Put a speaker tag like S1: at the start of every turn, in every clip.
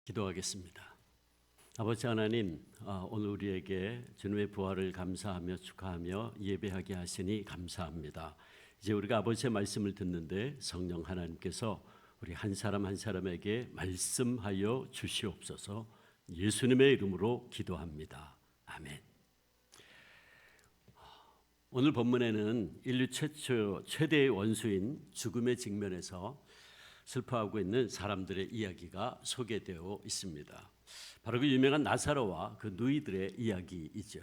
S1: 기도하겠습니다. 아버지 하나님, 오늘 우리에게 주님의 부활을 감사하며 축하하며 예배하게 하시니 감사합니다. 이제 우리가 아버지의 말씀을 듣는데 성령 하나님께서 우리 한 사람 한 사람에게 말씀하여 주시옵소서. 예수님의 이름으로 기도합니다. 아멘. 오늘 본문에는 인류 최대의 원수인 죽음의 직면에서 슬퍼하고 있는 사람들의 이야기가 소개되어 있습니다. 바로 그 유명한 나사로와 그 누이들의 이야기이죠.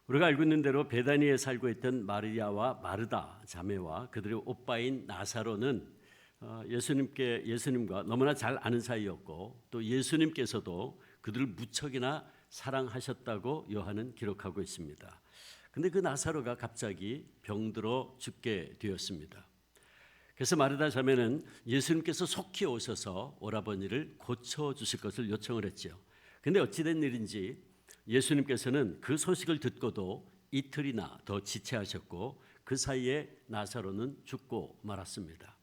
S1: 우리가 알고 있는 대로 베다니에 살고 있던 마리아와 마르다 자매와 그들의 오빠인 나사로는 예수님과 너무나 잘 아는 사이였고, 또 예수님께서도 그들을 무척이나 사랑하셨다고 요한은 기록하고 있습니다. 근데 그 나사로가 갑자기 병들어 죽게 되었습니다. 그래서 마르다 자매는 예수님께서 속히 오셔서 오라버니를 고쳐주실 것을 요청을 했죠. 근데 어찌된 일인지 예수님께서는 그 소식을 듣고도 이틀이나 더 지체하셨고, 그 사이에 나사로는 죽고 말았습니다.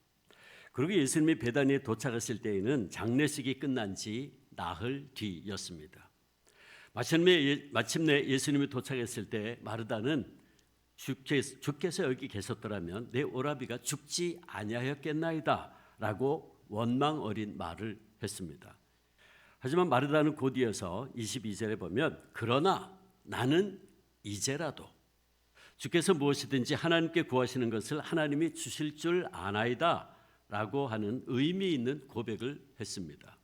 S1: 그리고 예수님이 베다니에 도착했을 때에는 장례식이 끝난 지 나흘 뒤였습니다. 마침내 예수님이 도착했을 때 마르다는 주께서 여기 계셨더라면 내 오라비가 죽지 아니하였겠나이다 라고 원망 어린 말을 했습니다. 하지만 마르다는 곧 이어서 22절에 보면 그러나 나는 이제라도 주께서 무엇이든지 하나님께 구하시는 것을 하나님이 주실 줄 아나이다 라고 하는 의미 있는 고백을 했습니다.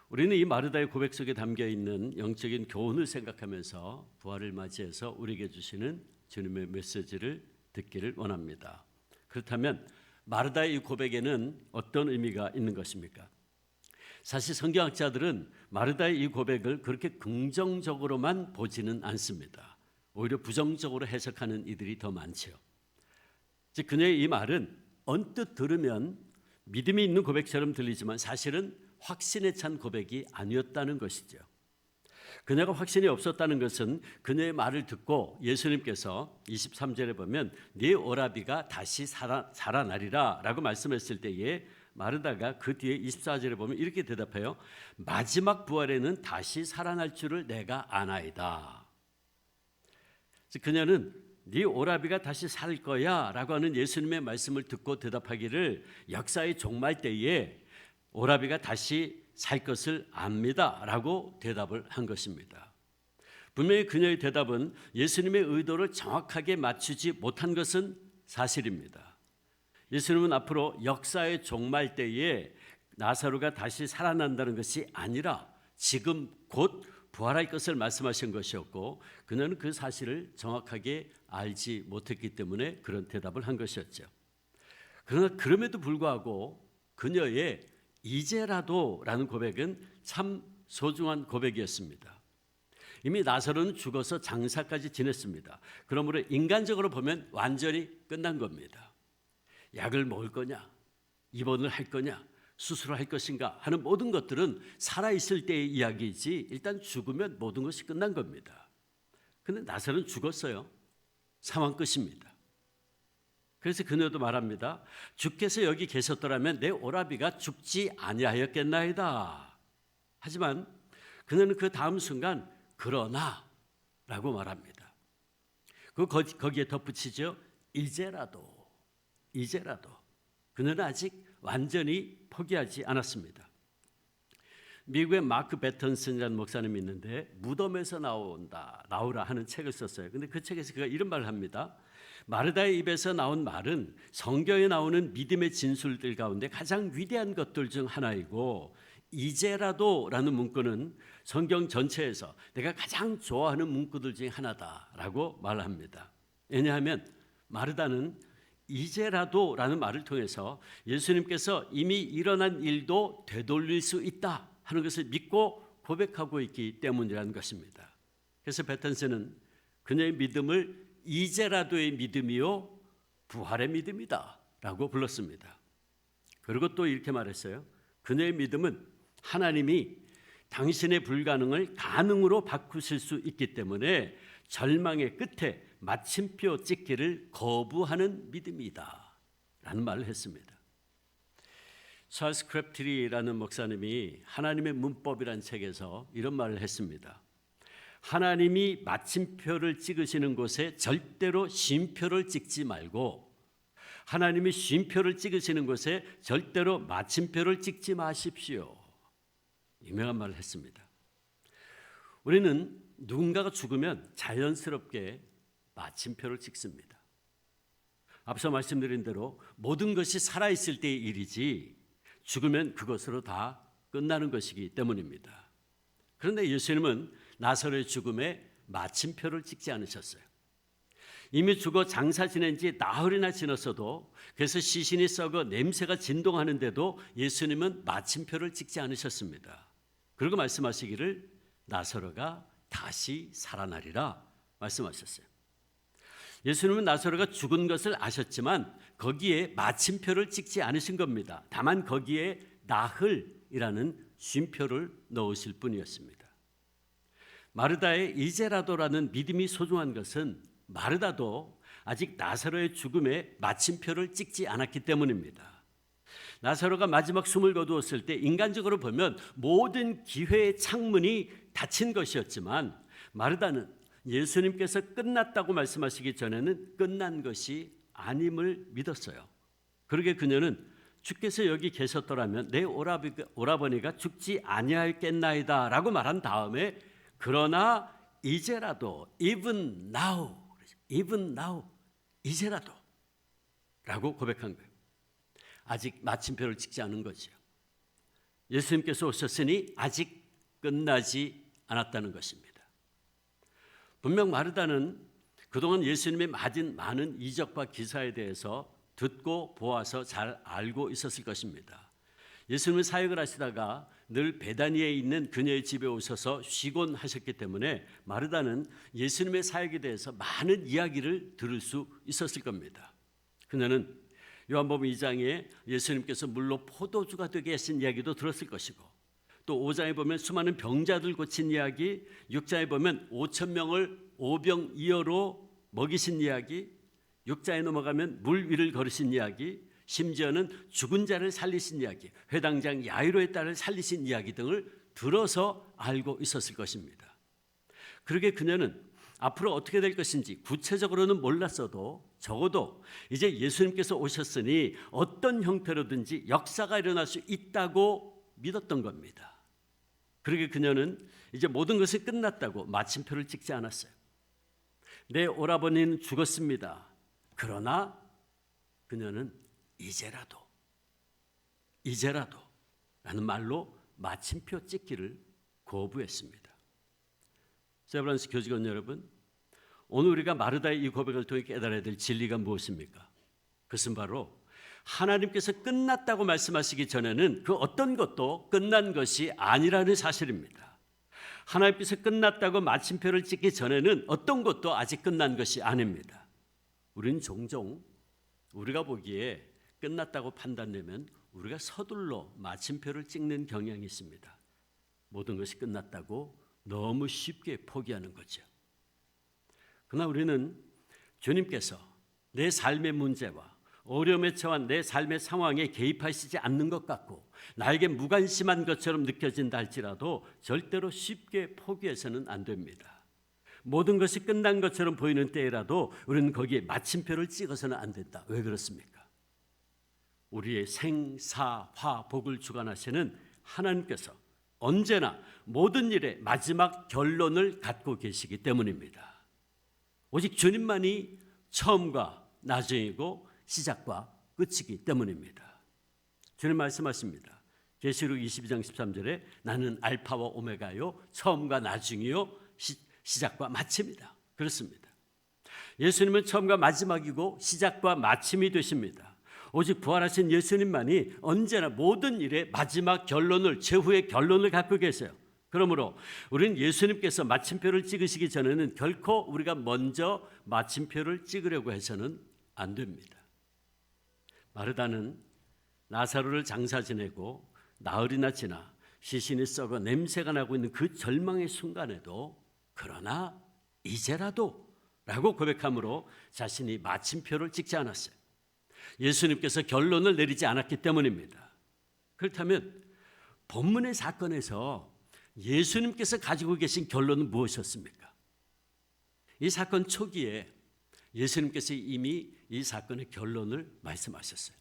S1: 우리는 이 마르다의 고백 속에 담겨있는 영적인 교훈을 생각하면서 부활을 맞이해서 우리에게 주시는 주님의 메시지를 듣기를 원합니다. 그렇다면 마르다의 이 고백에는 어떤 의미가 있는 것입니까? 사실 성경학자들은 마르다의 이 고백을 그렇게 긍정적으로만 보지는 않습니다. 오히려 부정적으로 해석하는 이들이 더 많죠. 즉 그녀의 이 말은 언뜻 들으면 믿음이 있는 고백처럼 들리지만 사실은 확신에 찬 고백이 아니었다는 것이죠. 그녀가 확신이 없었다는 것은 그녀의 말을 듣고 예수님께서 23절에 보면 네 오라비가 다시 살아나리라 라고 말씀했을 때에 마르다가 그 뒤에 24절에 보면 이렇게 대답해요. 마지막 부활에는 다시 살아날 줄을 내가 아나이다. 그녀는 네 오라비가 다시 살 거야 라고 하는 예수님의 말씀을 듣고 대답하기를 역사의 종말 때에 오라비가 다시 살 것을 압니다 라고 대답을 한 것입니다. 분명히 그녀의 대답은 예수님의 의도를 정확하게 맞추지 못한 것은 사실입니다. 예수님은 앞으로 역사의 종말 때에 나사로가 다시 살아난다는 것이 아니라 지금 곧 부활할 것을 말씀하신 것이었고, 그녀는 그 사실을 정확하게 알지 못했기 때문에 그런 대답을 한 것이었죠. 그러나 그럼에도 불구하고 그녀의 이제라도 라는 고백은 참 소중한 고백이었습니다. 이미 나사로는 죽어서 장사까지 지냈습니다. 그러므로 인간적으로 보면 완전히 끝난 겁니다. 약을 먹을 거냐, 입원을 할 거냐, 수술을 할 것인가 하는 모든 것들은 살아있을 때의 이야기이지 일단 죽으면 모든 것이 끝난 겁니다. 그런데 나사로는 죽었어요. 상황 끝입니다. 그래서 그녀도 말합니다. 주께서 여기 계셨더라면 내 오라비가 죽지 아니하였겠나이다. 하지만 그녀는 그 다음 순간 그러나 라고 말합니다. 거기에 덧붙이죠. 이제라도 그녀는 아직 완전히 포기하지 않았습니다. 미국의 마크 베턴슨이라는 목사님이 있는데 무덤에서 나오라 하는 책을 썼어요. 근데 그 책에서 그가 이런 말을 합니다. 마르다의 입에서 나온 말은 성경에 나오는 믿음의 진술들 가운데 가장 위대한 것들 중 하나이고, 이제라도라는 문구는 성경 전체에서 내가 가장 좋아하는 문구들 중에 하나다라고 말합니다. 왜냐하면 마르다는 이제라도라는 말을 통해서 예수님께서 이미 일어난 일도 되돌릴 수 있다 하는 것을 믿고 고백하고 있기 때문이라는 것입니다. 그래서 베턴스는 그녀의 믿음을 이제라도의 믿음이요 부활의 믿음이다 라고 불렀습니다. 그리고 또 이렇게 말했어요. 그녀의 믿음은 하나님이 당신의 불가능을 가능으로 바꾸실 수 있기 때문에 절망의 끝에 마침표 찍기를 거부하는 믿음이다 라는 말을 했습니다. 찰스 크랩트리라는 목사님이 하나님의 문법이라는 책에서 이런 말을 했습니다. 하나님이 마침표를 찍으시는 곳에 절대로 쉼표를 찍지 말고 하나님이 쉼표를 찍으시는 곳에 절대로 마침표를 찍지 마십시오. 유명한 말을 했습니다. 우리는 누군가가 죽으면 자연스럽게 마침표를 찍습니다. 앞서 말씀드린 대로 모든 것이 살아있을 때의 일이지 죽으면 그것으로 다 끝나는 것이기 때문입니다. 그런데 예수님은 나사로의 죽음에 마침표를 찍지 않으셨어요. 이미 죽어 장사 지낸 지 나흘이나 지났어도 그래서 시신이 썩어 냄새가 진동하는데도 예수님은 마침표를 찍지 않으셨습니다. 그리고 말씀하시기를 나사로가 다시 살아나리라 말씀하셨어요. 예수님은 나사로가 죽은 것을 아셨지만 거기에 마침표를 찍지 않으신 겁니다. 다만 거기에 나흘이라는 쉼표를 넣으실 뿐이었습니다. 마르다의 이제라도라는 믿음이 소중한 것은 마르다도 아직 나사로의 죽음에 마침표를 찍지 않았기 때문입니다. 나사로가 마지막 숨을 거두었을 때 인간적으로 보면 모든 기회의 창문이 닫힌 것이었지만 마르다는 예수님께서 끝났다고 말씀하시기 전에는 끝난 것이 아님을 믿었어요. 그러게 그녀는 주께서 여기 계셨더라면 내 오라버니가 죽지 아니하였겠나이다 라고 말한 다음에 그러나 이제라도 even now 이제라도 라고 고백한 거예요. 아직 마침표를 찍지 않은 거죠. 예수님께서 오셨으니 아직 끝나지 않았다는 것입니다. 분명 마르다는 그동안 예수님의 맞은 많은 이적과 기사에 대해서 듣고 보아서 잘 알고 있었을 것입니다. 예수님은 사역을 하시다가 늘 베다니에 있는 그녀의 집에 오셔서 쉬곤 하셨기 때문에 마르다는 예수님의 사역에 대해서 많은 이야기를 들을 수 있었을 겁니다. 그녀는 요한복음 2장에 예수님께서 물로 포도주가 되게 하신 이야기도 들었을 것이고 또 5장에 보면 수많은 병자들 고친 이야기, 6장에 보면 5천 명을 오병이어로 먹이신 이야기, 6장에 넘어가면 물 위를 걸으신 이야기, 심지어는 죽은 자를 살리신 이야기, 회당장 야이로의 딸을 살리신 이야기 등을 들어서 알고 있었을 것입니다. 그러게 그녀는 앞으로 어떻게 될 것인지 구체적으로는 몰랐어도 적어도 이제 예수님께서 오셨으니 어떤 형태로든지 역사가 일어날 수 있다고 믿었던 겁니다. 그러게 그녀는 이제 모든 것이 끝났다고 마침표를 찍지 않았어요. 내 오라버니는 죽었습니다. 그러나 그녀는 이제라도 라는 말로 마침표 찍기를 거부했습니다. 세브란스 교직원 여러분, 오늘 우리가 마르다의 이 고백을 통해 깨달아야 될 진리가 무엇입니까? 그것은 바로 하나님께서 끝났다고 말씀하시기 전에는 그 어떤 것도 끝난 것이 아니라는 사실입니다. 하나님께서 끝났다고 마침표를 찍기 전에는 어떤 것도 아직 끝난 것이 아닙니다. 우리는 종종 우리가 보기에 끝났다고 판단되면 우리가 서둘러 마침표를 찍는 경향이 있습니다. 모든 것이 끝났다고 너무 쉽게 포기하는 거죠. 그러나 우리는 주님께서 내 삶의 문제와 어려움에 처한 내 삶의 상황에 개입하시지 않는 것 같고 나에게 무관심한 것처럼 느껴진다 할지라도 절대로 쉽게 포기해서는 안 됩니다. 모든 것이 끝난 것처럼 보이는 때라도 우리는 거기에 마침표를 찍어서는 안 된다. 왜 그렇습니까? 우리의 생사화복을 주관하시는 하나님께서 언제나 모든 일의 마지막 결론을 갖고 계시기 때문입니다. 오직 주님만이 처음과 나중이고 시작과 끝이기 때문입니다. 주님 말씀하십니다. 계시록 22장 13절에 나는 알파와 오메가요 처음과 나중이요 시작과 마침이다. 그렇습니다. 예수님은 처음과 마지막이고 시작과 마침이 되십니다. 오직 부활하신 예수님만이 언제나 모든 일의 마지막 결론을 최후의 결론을 갖고 계세요. 그러므로 우리는 예수님께서 마침표를 찍으시기 전에는 결코 우리가 먼저 마침표를 찍으려고 해서는 안 됩니다. 마르다는 나사로를 장사 지내고 나흘이나 지나 시신이 썩어 냄새가 나고 있는 그 절망의 순간에도 그러나 이제라도 라고 고백함으로 자신이 마침표를 찍지 않았어요. 예수님께서 결론을 내리지 않았기 때문입니다. 그렇다면 본문의 사건에서 예수님께서 가지고 계신 결론은 무엇이었습니까? 이 사건 초기에 예수님께서 이미 이 사건의 결론을 말씀하셨어요.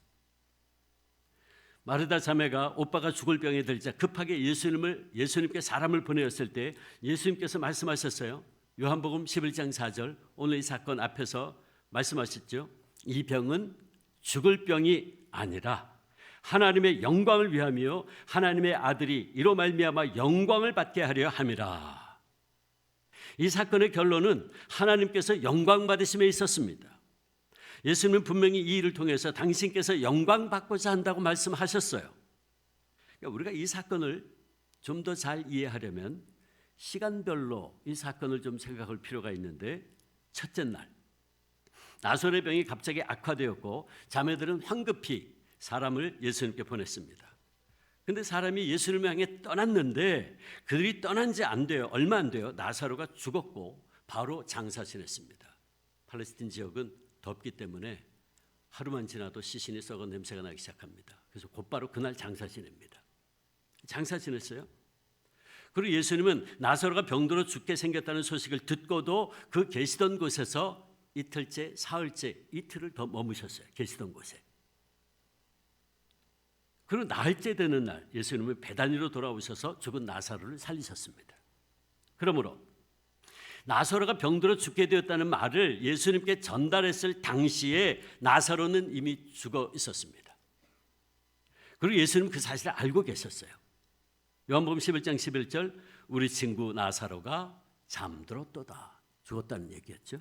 S1: 마르다 자매가 오빠가 죽을 병에 들자 급하게 예수님께 사람을 보내었을 때 예수님께서 말씀하셨어요. 요한복음 11장 4절, 오늘 이 사건 앞에서 말씀하셨죠. 이 병은 죽을 병이 아니라 하나님의 영광을 위함이요 하나님의 아들이 이로 말미암아 영광을 받게 하려 함이라. 이 사건의 결론은 하나님께서 영광 받으심에 있었습니다. 예수님은 분명히 이 일을 통해서 당신께서 영광 받고자 한다고 말씀하셨어요. 그러니까 우리가 이 사건을 좀 더 잘 이해하려면 시간별로 이 사건을 좀 생각할 필요가 있는데, 첫째 날 나손의 병이 갑자기 악화되었고 자매들은 황급히 사람을 예수님께 보냈습니다. 그런데 사람이 예수님을 향해 떠났는데 그들이 떠난 지 얼마 안 돼요. 나사로가 죽었고 바로 장사 지냈습니다. 팔레스틴 지역은 덥기 때문에 하루만 지나도 시신이 썩은 냄새가 나기 시작합니다. 그래서 곧바로 그날 장사 지냅니다. 장사 지냈어요. 그리고 예수님은 나사로가 병들어 죽게 생겼다는 소식을 듣고도 그 계시던 곳에서 이틀째, 사흘째, 이틀을 더 머무셨어요. 계시던 곳에. 그리고 나흘째 되는 날 예수님은 베다니로 돌아오셔서 죽은 나사로를 살리셨습니다. 그러므로 나사로가 병들어 죽게 되었다는 말을 예수님께 전달했을 당시에 나사로는 이미 죽어 있었습니다. 그리고 예수님은 그 사실을 알고 계셨어요. 요한복음 11장 11절, 우리 친구 나사로가 잠들었도다, 죽었다는 얘기였죠.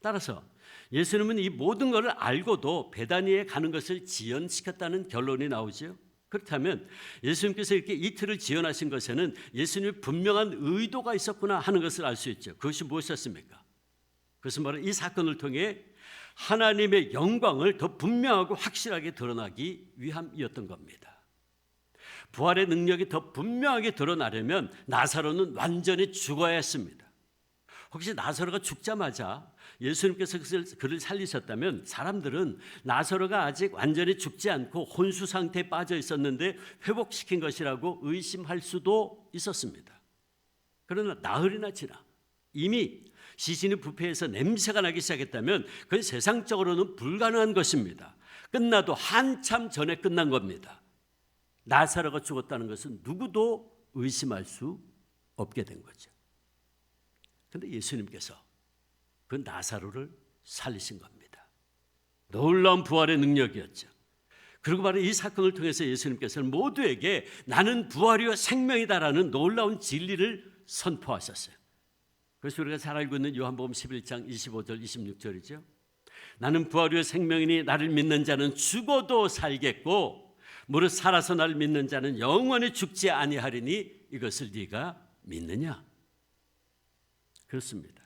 S1: 따라서 예수님은 이 모든 것을 알고도 베다니에 가는 것을 지연시켰다는 결론이 나오죠. 그렇다면 예수님께서 이렇게 이틀을 지연하신 것에는 예수님의 분명한 의도가 있었구나 하는 것을 알 수 있죠. 그것이 무엇이었습니까? 그것은 바로 이 사건을 통해 하나님의 영광을 더 분명하고 확실하게 드러나기 위함이었던 겁니다. 부활의 능력이 더 분명하게 드러나려면 나사로는 완전히 죽어야 했습니다. 혹시 나사로가 죽자마자 예수님께서 그를 살리셨다면 사람들은 나사로가 아직 완전히 죽지 않고 혼수 상태에 빠져 있었는데 회복시킨 것이라고 의심할 수도 있었습니다. 그러나 나흘이나 지나 이미 시신이 부패해서 냄새가 나기 시작했다면 그건 세상적으로는 불가능한 것입니다. 끝나도 한참 전에 끝난 겁니다. 나사로가 죽었다는 것은 누구도 의심할 수 없게 된 거죠. 그런데 예수님께서 그 나사로를 살리신 겁니다. 놀라운 부활의 능력이었죠. 그리고 바로 이 사건을 통해서 예수님께서는 모두에게 나는 부활이요 생명이다라는 놀라운 진리를 선포하셨어요. 그래서 우리가 잘 알고 있는 요한복음 11장 25절 26절이죠. 나는 부활이요 생명이니 나를 믿는 자는 죽어도 살겠고 무릇 살아서 나를 믿는 자는 영원히 죽지 아니하리니 이것을 네가 믿느냐? 그렇습니다.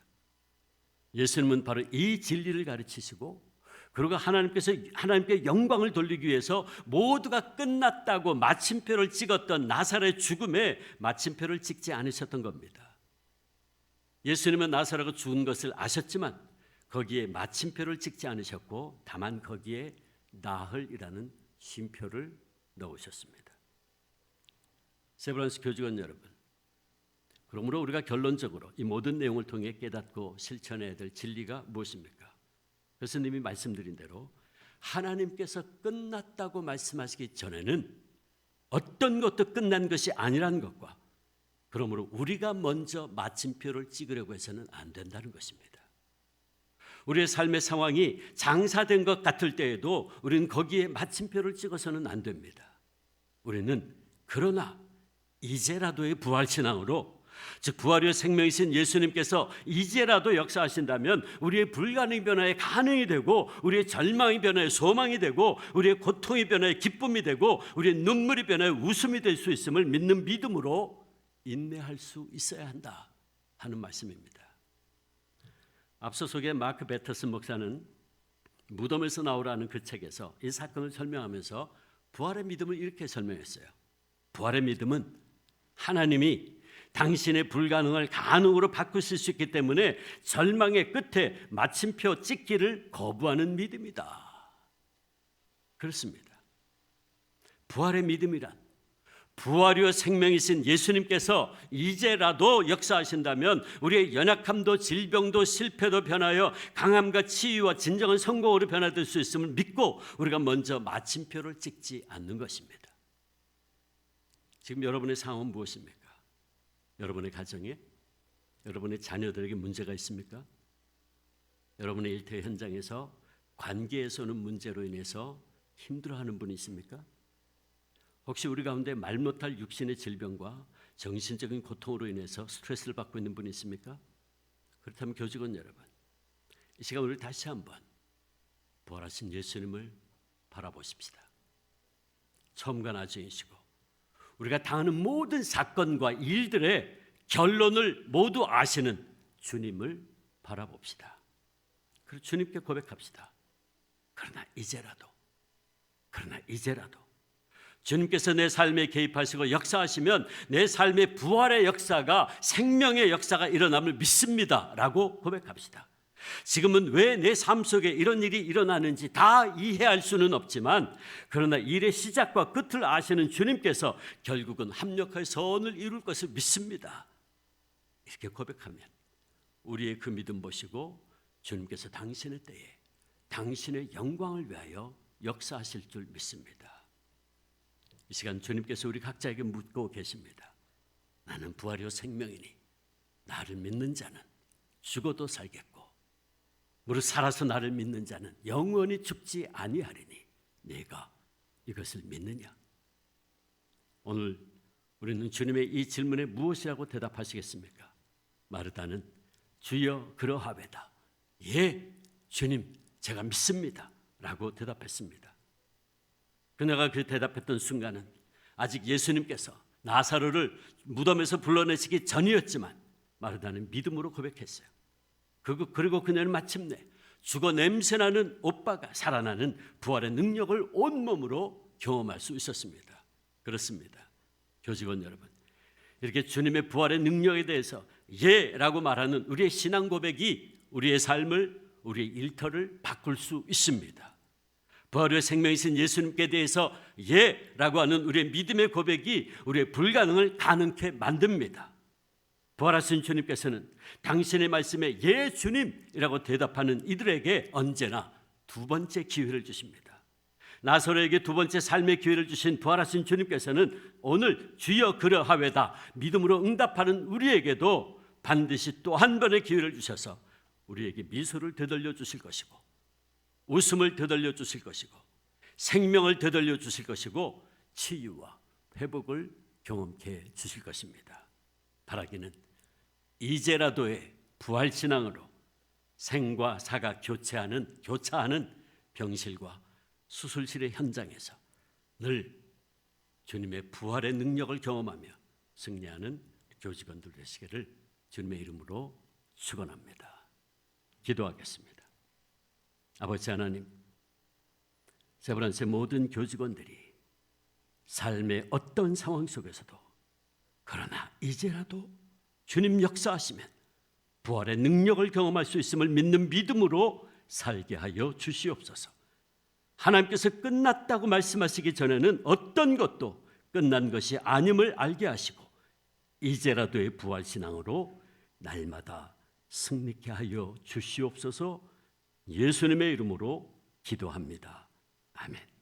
S1: 예수님은 바로 이 진리를 가르치시고 그리고 하나님께 영광을 돌리기 위해서 모두가 끝났다고 마침표를 찍었던 나사로의 죽음에 마침표를 찍지 않으셨던 겁니다. 예수님은 나사로가 죽은 것을 아셨지만 거기에 마침표를 찍지 않으셨고 다만 거기에 나흘이라는 쉼표를 넣으셨습니다. 세브란스 교직원 여러분, 그러므로 우리가 결론적으로 이 모든 내용을 통해 깨닫고 실천해야 될 진리가 무엇입니까? 교수님이 말씀드린 대로 하나님께서 끝났다고 말씀하시기 전에는 어떤 것도 끝난 것이 아니라는 것과 그러므로 우리가 먼저 마침표를 찍으려고 해서는 안 된다는 것입니다. 우리의 삶의 상황이 장사된 것 같을 때에도 우리는 거기에 마침표를 찍어서는 안 됩니다. 우리는 그러나 이제라도의 부활신앙으로 즉 부활의 생명이신 예수님께서 이제라도 역사하신다면 우리의 불가능의 변화에 가능이 되고 우리의 절망의 변화에 소망이 되고 우리의 고통의 변화에 기쁨이 되고 우리의 눈물의 변화에 웃음이 될 수 있음을 믿는 믿음으로 인내할 수 있어야 한다 하는 말씀입니다. 앞서 소개한 마크 베터슨 목사는 무덤에서 나오라는 그 책에서 이 사건을 설명하면서 부활의 믿음을 이렇게 설명했어요. 부활의 믿음은 하나님이 당신의 불가능을 가능으로 바꾸실 수 있기 때문에 절망의 끝에 마침표 찍기를 거부하는 믿음이다. 그렇습니다. 부활의 믿음이란 부활이요 생명이신 예수님께서 이제라도 역사하신다면 우리의 연약함도 질병도 실패도 변하여 강함과 치유와 진정한 성공으로 변화될 수 있음을 믿고 우리가 먼저 마침표를 찍지 않는 것입니다. 지금 여러분의 상황은 무엇입니까? 여러분의 가정에, 여러분의 자녀들에게 문제가 있습니까? 여러분의 일터 현장에서 관계에서 오는 문제로 인해서 힘들어하는 분이 있습니까? 혹시 우리 가운데 말 못할 육신의 질병과 정신적인 고통으로 인해서 스트레스를 받고 있는 분이 있습니까? 그렇다면 교직원 여러분, 이 시간 우리 다시 한번 부활하신 예수님을 바라보십시다. 처음과 나중이시고 우리가 당하는 모든 사건과 일들의 결론을 모두 아시는 주님을 바라봅시다. 그리고 주님께 고백합시다. 그러나 이제라도 주님께서 내 삶에 개입하시고 역사하시면 내 삶의 부활의 역사가, 생명의 역사가 일어남을 믿습니다 라고 고백합시다. 지금은 왜 내 삶 속에 이런 일이 일어나는지 다 이해할 수는 없지만, 그러나 일의 시작과 끝을 아시는 주님께서 결국은 합력하여 선을 이룰 것을 믿습니다. 이렇게 고백하면 우리의 그 믿음 보시고 주님께서 당신의 때에 당신의 영광을 위하여 역사하실 줄 믿습니다. 이 시간 주님께서 우리 각자에게 묻고 계십니다. 나는 부활이요 생명이니 나를 믿는 자는 죽어도 살겠고 무릇 살아서 나를 믿는 자는 영원히 죽지 아니하리니 네가 이것을 믿느냐? 오늘 우리는 주님의 이 질문에 무엇이라고 대답하시겠습니까? 마르다는 주여 그러하외다. 예, 주님 제가 믿습니다 라고 대답했습니다. 그녀가 그 대답했던 순간은 아직 예수님께서 나사로를 무덤에서 불러내시기 전이었지만 마르다는 믿음으로 고백했어요. 그리고 그녀는 마침내 죽어 냄새나는 오빠가 살아나는 부활의 능력을 온몸으로 경험할 수 있었습니다. 그렇습니다. 교직원 여러분, 이렇게 주님의 부활의 능력에 대해서 예라고 말하는 우리의 신앙 고백이 우리의 삶을, 우리의 일터를 바꿀 수 있습니다. 부활의 생명이신 예수님께 대해서 예라고 하는 우리의 믿음의 고백이 우리의 불가능을 가능케 만듭니다. 부활하신 주님께서는 당신의 말씀에 예 주님이라고 대답하는 이들에게 언제나 두 번째 기회를 주십니다. 나사로에게 두 번째 삶의 기회를 주신 부활하신 주님께서는 오늘 주여 그러하외다 믿음으로 응답하는 우리에게도 반드시 또 한 번의 기회를 주셔서 우리에게 미소를 되돌려 주실 것이고 웃음을 되돌려 주실 것이고 생명을 되돌려 주실 것이고 치유와 회복을 경험케 주실 것입니다. 바라기는 이제라도의 부활신앙으로 생과 사가 교차하는 병실과 수술실의 현장에서 늘 주님의 부활의 능력을 경험하며 승리하는 교직원들 되시기를 주님의 이름으로 축원합니다. 기도하겠습니다. 아버지 하나님, 세브란스의 모든 교직원들이 삶의 어떤 상황 속에서도 그러나 이제라도 주님 역사하시면 부활의 능력을 경험할 수 있음을 믿는 믿음으로 살게 하여 주시옵소서. 하나님께서 끝났다고 말씀하시기 전에는 어떤 것도 끝난 것이 아님을 알게 하시고 이제라도의 부활신앙으로 날마다 승리케 하여 주시옵소서. 예수님의 이름으로 기도합니다. 아멘.